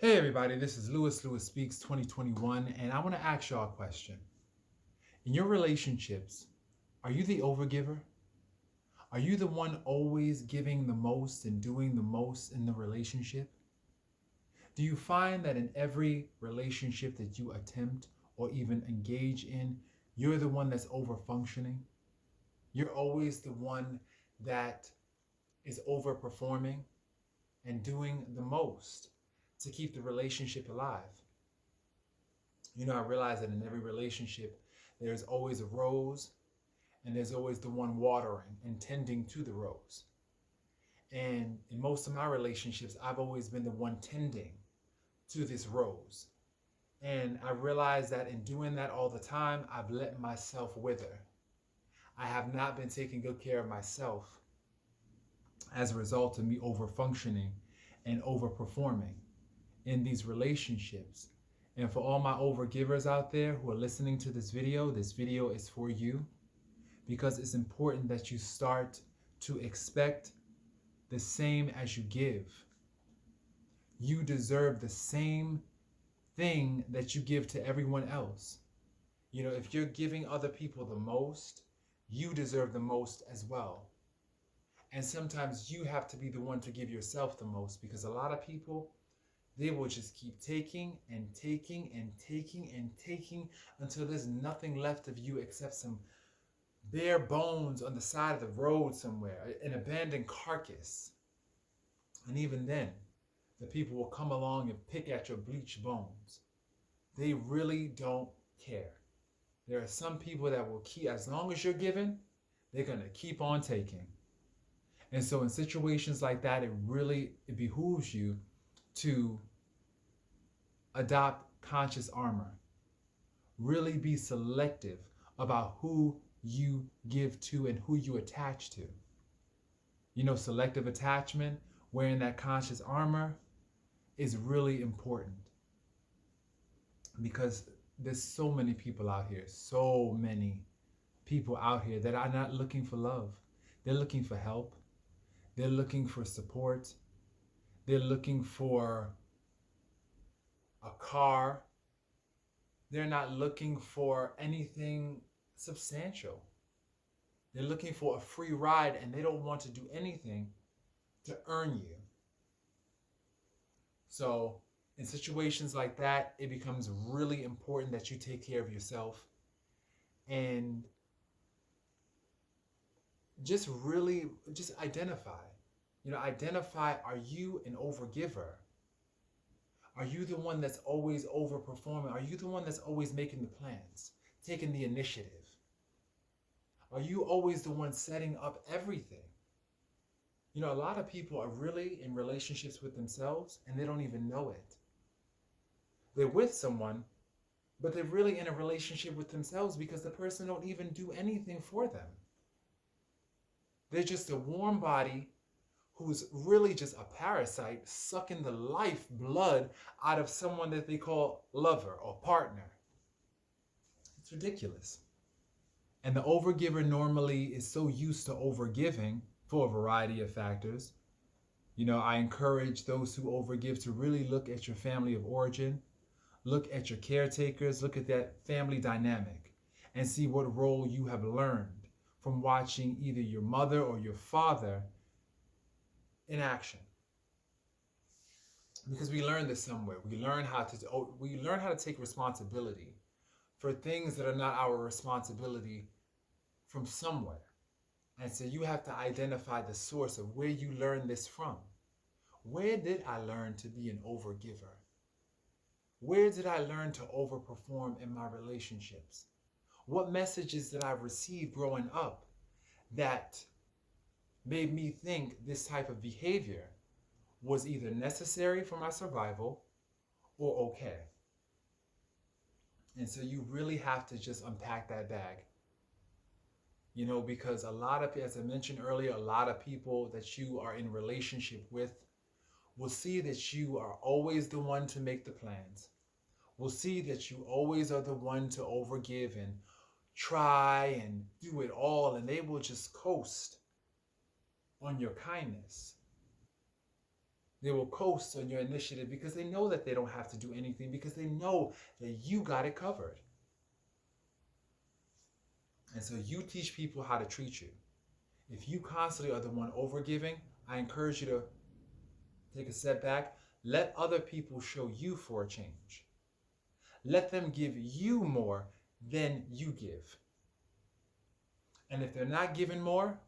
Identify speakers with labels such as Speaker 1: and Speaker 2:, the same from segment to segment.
Speaker 1: Hey everybody, this is Lewis Speaks 2021, and I want to ask y'all a question. In your relationships, are you the overgiver? Are you the one always giving the most and doing the most in the relationship? Do you find that in every relationship that you attempt or even engage in, you're the one that's over functioning? You're always the one that is overperforming and doing the most to keep the relationship alive. I realize that in every relationship, there's always a rose and there's always the one watering and tending to the rose. And in most of my relationships, I've always been the one tending to this rose. And I realize that in doing that all the time, I've let myself wither. I have not been taking good care of myself as a result of me over functioning and overperforming in these relationships. And for all my overgivers out there who are listening to this video is for you because it's important that you start to expect the same as you give. You deserve the same thing that you give to everyone else. If you're giving other people the most, you deserve the most as well. And sometimes you have to be the one to give yourself the most because a lot of people, they will just keep taking and taking and taking and taking until there's nothing left of you except some bare bones on the side of the road somewhere, an abandoned carcass. And even then, the people will come along and pick at your bleached bones. They really don't care. There are some people that will keep, as long as you're giving, they're going to keep on taking. And so in situations like that, it behooves you to adopt conscious armor. Really be selective about who you give to and who you attach to. Selective attachment, wearing that conscious armor, is really important because there's so many people out here, that are not looking for love. They're looking for help. They're looking for support. They're looking for a car. They're not looking for anything substantial. They're looking for a free ride and they don't want to do anything to earn you. So, in situations like that, it becomes really important that you take care of yourself and just identify. Identify, are you an overgiver? Are you the one that's always overperforming? Are you the one that's always making the plans, taking the initiative? Are you always the one setting up everything? A lot of people are really in relationships with themselves and they don't even know it. They're with someone, but they're really in a relationship with themselves because the person don't even do anything for them. They're just a warm body who's really just a parasite sucking the life blood out of someone that they call lover or partner. It's ridiculous. And the overgiver normally is so used to overgiving for a variety of factors. I encourage those who overgive to really look at your family of origin, look at your caretakers, look at that family dynamic, and see what role you have learned from watching either your mother or your father in action. Because we learn this somewhere. We learn how to take responsibility for things that are not our responsibility from somewhere. And so you have to identify the source of where you learned this from. Where did I learn to be an overgiver? Where did I learn to overperform in my relationships? What messages did I receive growing up that made me think this type of behavior was either necessary for my survival or okay? And so you really have to just unpack that bag. Because as I mentioned earlier, a lot of people that you are in relationship with will see that you are always the one to make the plans. Will see that you always are the one to overgive and try and do it all, and they will just coast on your kindness. They will coast on your initiative because they know that they don't have to do anything, because they know that you got it covered. And so you teach people how to treat you. If you constantly are the one overgiving, I encourage you to take a step back. Let other people show you for a change. Let them give you more than you give. And if they're not giving more,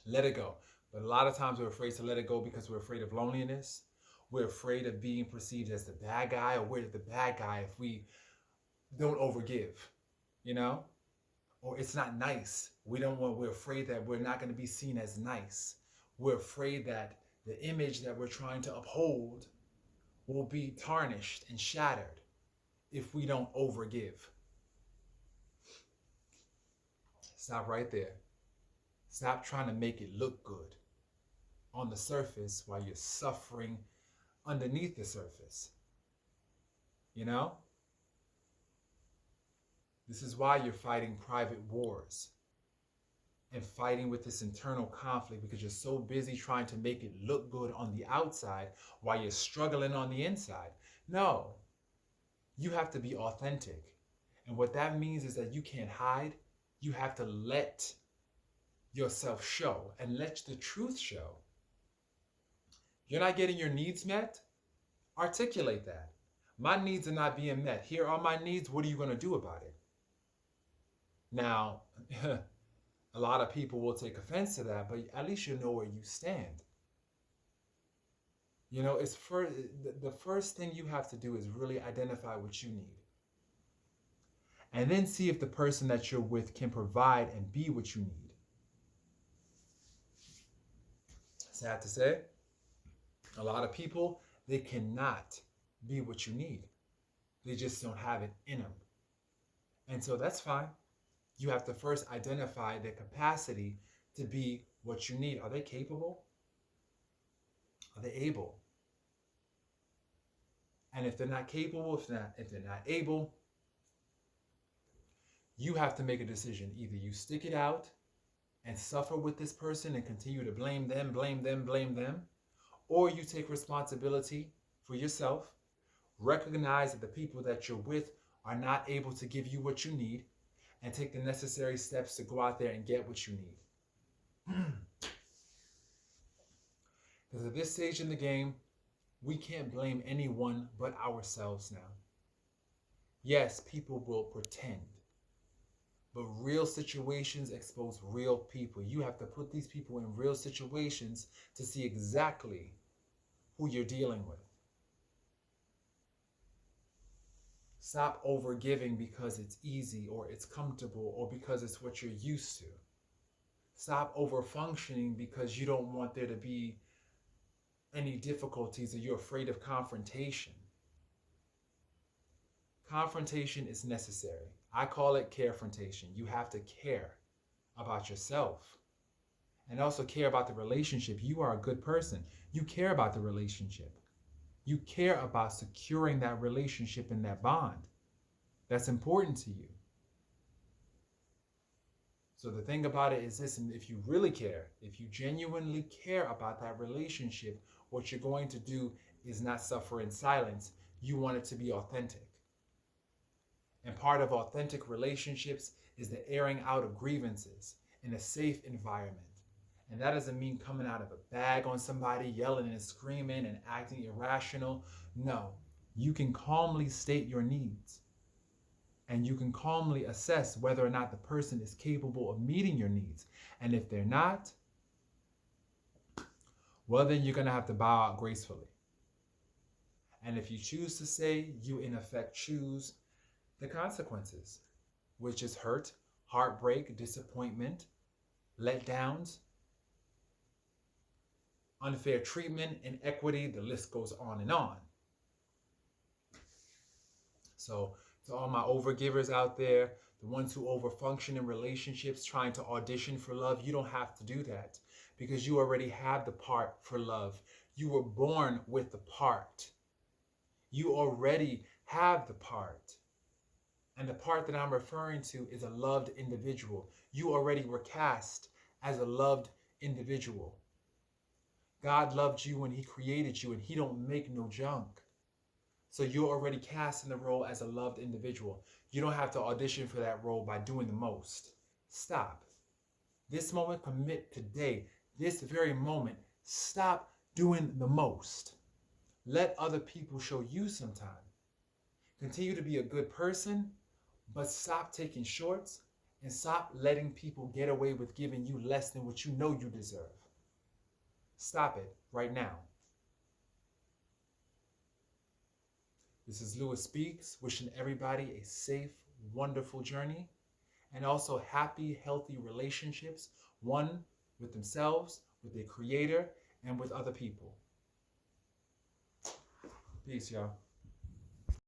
Speaker 1: let it go. But a lot of times we're afraid to let it go because we're afraid of loneliness. We're afraid of being perceived as the bad guy, or we're the bad guy if we don't overgive, you know? Or it's not nice. We're afraid that we're not going to be seen as nice. We're afraid that the image that we're trying to uphold will be tarnished and shattered if we don't overgive. Stop right there. Stop trying to make it look good on the surface while you're suffering underneath the surface. You know? This is why you're fighting private wars and fighting with this internal conflict, because you're so busy trying to make it look good on the outside while you're struggling on the inside. No, you have to be authentic. And what that means is that you can't hide. You have to let yourself show and let the truth show. You're not getting your needs met? Articulate that. My needs are not being met. Here are my needs. What are you going to do about it? Now, a lot of people will take offense to that, but at least you know where you stand. You know, the first thing you have to do is really identify what you need. And then see if the person that you're with can provide and be what you need. Sad to say, a lot of people, they cannot be what you need. They just don't have it in them. And so that's fine. You have to first identify their capacity to be what you need. Are they capable? Are they able? And if they're not capable, if they're not able, you have to make a decision. Either you stick it out and suffer with this person and continue to blame them, or you take responsibility for yourself, recognize that the people that you're with are not able to give you what you need, and take the necessary steps to go out there and get what you need. Because at this stage in the game, we can't blame anyone but ourselves now. Yes, people will pretend, but real situations expose real people. You have to put these people in real situations to see exactly who you're dealing with. Stop overgiving because it's easy or it's comfortable or because it's what you're used to. Stop overfunctioning because you don't want there to be any difficulties or you're afraid of confrontation. Confrontation is necessary. I call it carefrontation. You have to care about yourself and also care about the relationship. You are a good person. You care about the relationship. You care about securing that relationship and that bond. That's important to you. So the thing about it is this, and if you really care, if you genuinely care about that relationship, what you're going to do is not suffer in silence. You want it to be authentic. And part of authentic relationships is the airing out of grievances in a safe environment. And that doesn't mean coming out of a bag on somebody, yelling and screaming and acting irrational. No, you can calmly state your needs. And you can calmly assess whether or not the person is capable of meeting your needs. And if they're not, well, then you're going to have to bow out gracefully. And if you choose to say, you in effect choose the consequences, which is hurt, heartbreak, disappointment, letdowns, unfair treatment, inequity, the list goes on and on. So to all my overgivers out there, the ones who overfunction in relationships, trying to audition for love, you don't have to do that because you already have the part for love. You were born with the part. You already have the part. And the part that I'm referring to is a loved individual. You already were cast as a loved individual. God loved you when he created you, and he don't make no junk. So you're already cast in the role as a loved individual. You don't have to audition for that role by doing the most. Stop. This moment, commit today. This very moment, stop doing the most. Let other people show you some time. Continue to be a good person, but stop taking shorts and stop letting people get away with giving you less than what you know you deserve. Stop it right now. This is Lewis Speaks, wishing everybody a safe, wonderful journey, and also happy, healthy relationships, one with themselves, with their creator, and with other people. Peace, y'all.